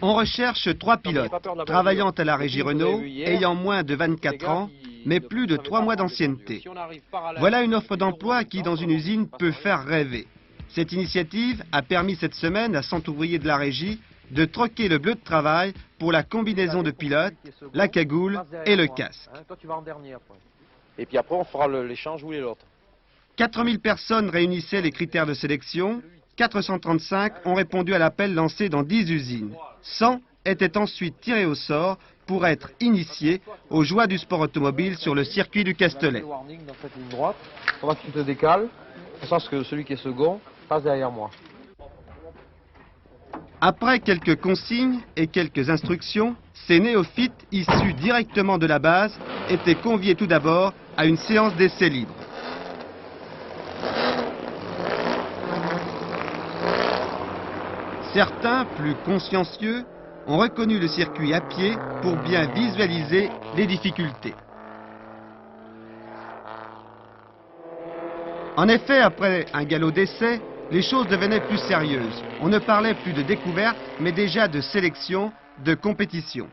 On recherche 3 pilotes, travaillant à la régie Renault, ayant moins de 24 ans, mais plus de 3 mois d'ancienneté. Voilà une offre d'emploi qui, dans une usine, peut faire rêver. Cette initiative a permis cette semaine à 100 ouvriers de la régie de troquer le bleu de travail pour la combinaison de pilote, la cagoule et le casque. Et puis après, on fera l'échange ou l'autre. 4000 personnes réunissaient les critères de sélection. 435 ont répondu à l'appel lancé dans 10 usines. 100 étaient ensuite tirés au sort pour être initiés aux joies du sport automobile sur le circuit du Castellet. Dans cette ligne droite, il faudra que tu te décales, de sorte que celui qui est second passe derrière moi. Après quelques consignes et quelques instructions, ces néophytes issus directement de la base étaient conviés tout d'abord à une séance d'essai libre. Certains, plus consciencieux, ont reconnu le circuit à pied pour bien visualiser les difficultés. En effet, après un galop d'essai, les choses devenaient plus sérieuses. On ne parlait plus de découverte, mais déjà de sélection, de compétition.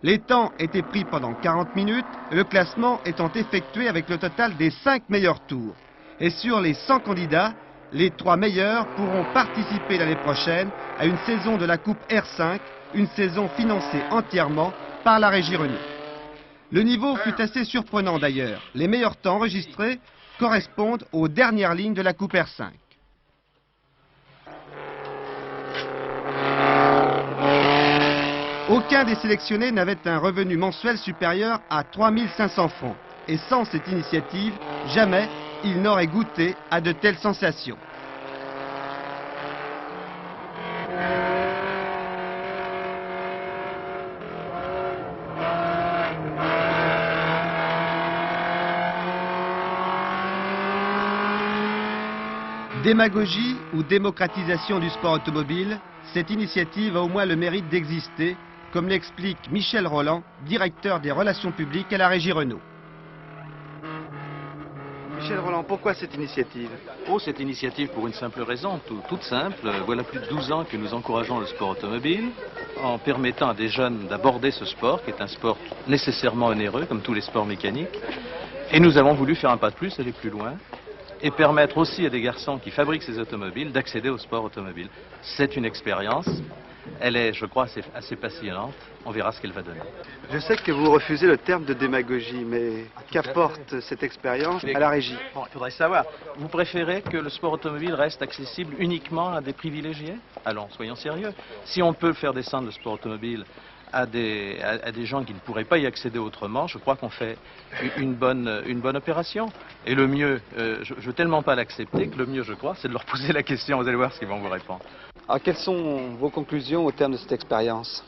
Les temps étaient pris pendant 40 minutes, le classement étant effectué avec le total des 5 meilleurs tours. Et sur les 100 candidats, les 3 meilleurs pourront participer l'année prochaine à une saison de la Coupe R5, une saison financée entièrement par la régie Renault. Le niveau fut assez surprenant d'ailleurs. Les meilleurs temps enregistrés correspondent aux dernières lignes de la Coupe R5. Aucun des sélectionnés n'avait un revenu mensuel supérieur à 3500 francs. Et sans cette initiative, jamais il n'aurait goûté à de telles sensations. Démagogie ou démocratisation du sport automobile, cette initiative a au moins le mérite d'exister, comme l'explique Michel Roland, directeur des relations publiques à la régie Renault. Michel Roland, pourquoi cette initiative? Oh, cette initiative pour une simple raison, toute simple. Voilà plus de 12 ans que nous encourageons le sport automobile en permettant à des jeunes d'aborder ce sport, qui est un sport nécessairement onéreux, comme tous les sports mécaniques. Et nous avons voulu faire un pas de plus, aller plus loin, et permettre aussi à des garçons qui fabriquent ces automobiles d'accéder au sport automobile. C'est une expérience. Elle est, je crois, assez passionnante. On verra ce qu'elle va donner. Je sais que vous refusez le terme de démagogie, mais qu'apporte cette expérience à la régie? Bon, il faudrait savoir. Vous préférez que le sport automobile reste accessible uniquement à des privilégiés? Allons, soyons sérieux. Si on peut faire descendre le sport automobile à des gens qui ne pourraient pas y accéder autrement, je crois qu'on fait une bonne opération. Et le mieux, je ne veux tellement pas l'accepter que le mieux, je crois, c'est de leur poser la question. Vous allez voir ce qu'ils vont vous répondre. Alors, quelles sont vos conclusions au terme de cette expérience?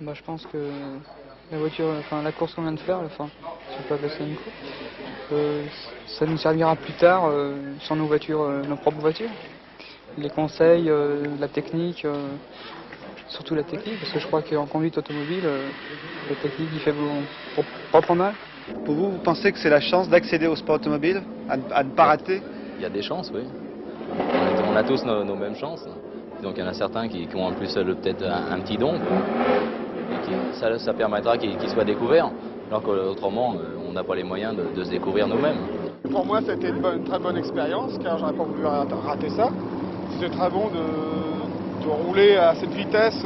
Je pense que la course qu'on vient de faire, si on peut appeler ça une course, ça nous servira plus tard sur nos voitures, nos propres voitures. Les conseils, la technique, surtout la technique, parce que je crois qu'en conduite automobile, la technique il fait pas mal. Pour vous, vous pensez que c'est la chance d'accéder au sport automobile, à ne pas rater? Il y a des chances, oui. On a tous nos mêmes chances. Donc il y en a certains qui ont en plus peut-être un petit don. Et ça permettra qu'ils soient découverts. Alors qu'autrement, on n'a pas les moyens de se découvrir nous-mêmes. Pour moi, c'était une très bonne expérience, car j'aurais pas voulu rater ça. C'était très bon de rouler à cette vitesse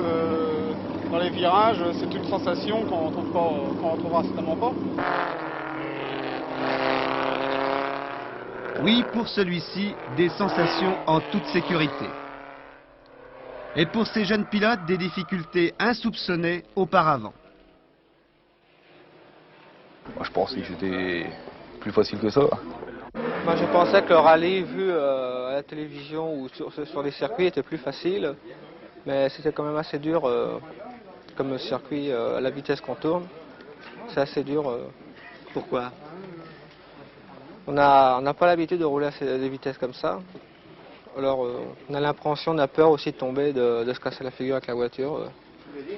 dans les virages. C'est une sensation qu'on retrouvera certainement pas. Oui, pour celui-ci, des sensations en toute sécurité. Et pour ces jeunes pilotes, des difficultés insoupçonnées auparavant. Moi, je pensais que c'était plus facile que ça. Moi, je pensais que le rallye vu à la télévision ou sur les circuits était plus facile, mais c'était quand même assez dur comme circuit à la vitesse qu'on tourne. C'est assez dur. Pourquoi? On n'a pas l'habitude de rouler à des vitesses comme ça. Alors on a l'appréhension, on a peur aussi de tomber, de se casser la figure avec la voiture.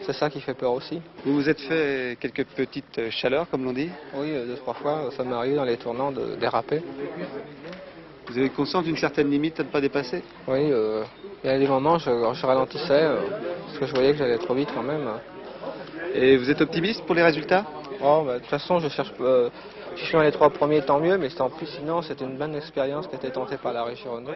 C'est ça qui fait peur aussi. Vous vous êtes fait quelques petites chaleurs, comme l'on dit? Oui, 2-3 fois, ça m'est arrivé dans les tournants de déraper. Vous avez conscience d'une certaine limite à ne pas dépasser? Oui, Il y a des moments où je ralentissais parce que je voyais que j'allais trop vite quand même. Et vous êtes optimiste pour les résultats? Oh, bah, de toute façon, je cherche. Si je suis dans les 3 premiers, tant mieux, mais en plus, sinon, c'était une bonne expérience qui a été tentée par la régie Renault.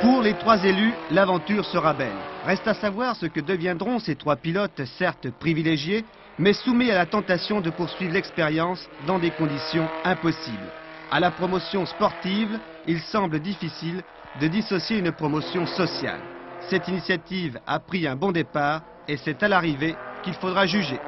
Pour les 3 élus, l'aventure sera belle. Reste à savoir ce que deviendront ces 3 pilotes, certes privilégiés, mais soumis à la tentation de poursuivre l'expérience dans des conditions impossibles. À la promotion sportive, il semble difficile de dissocier une promotion sociale. Cette initiative a pris un bon départ et c'est à l'arrivée qu'il faudra juger.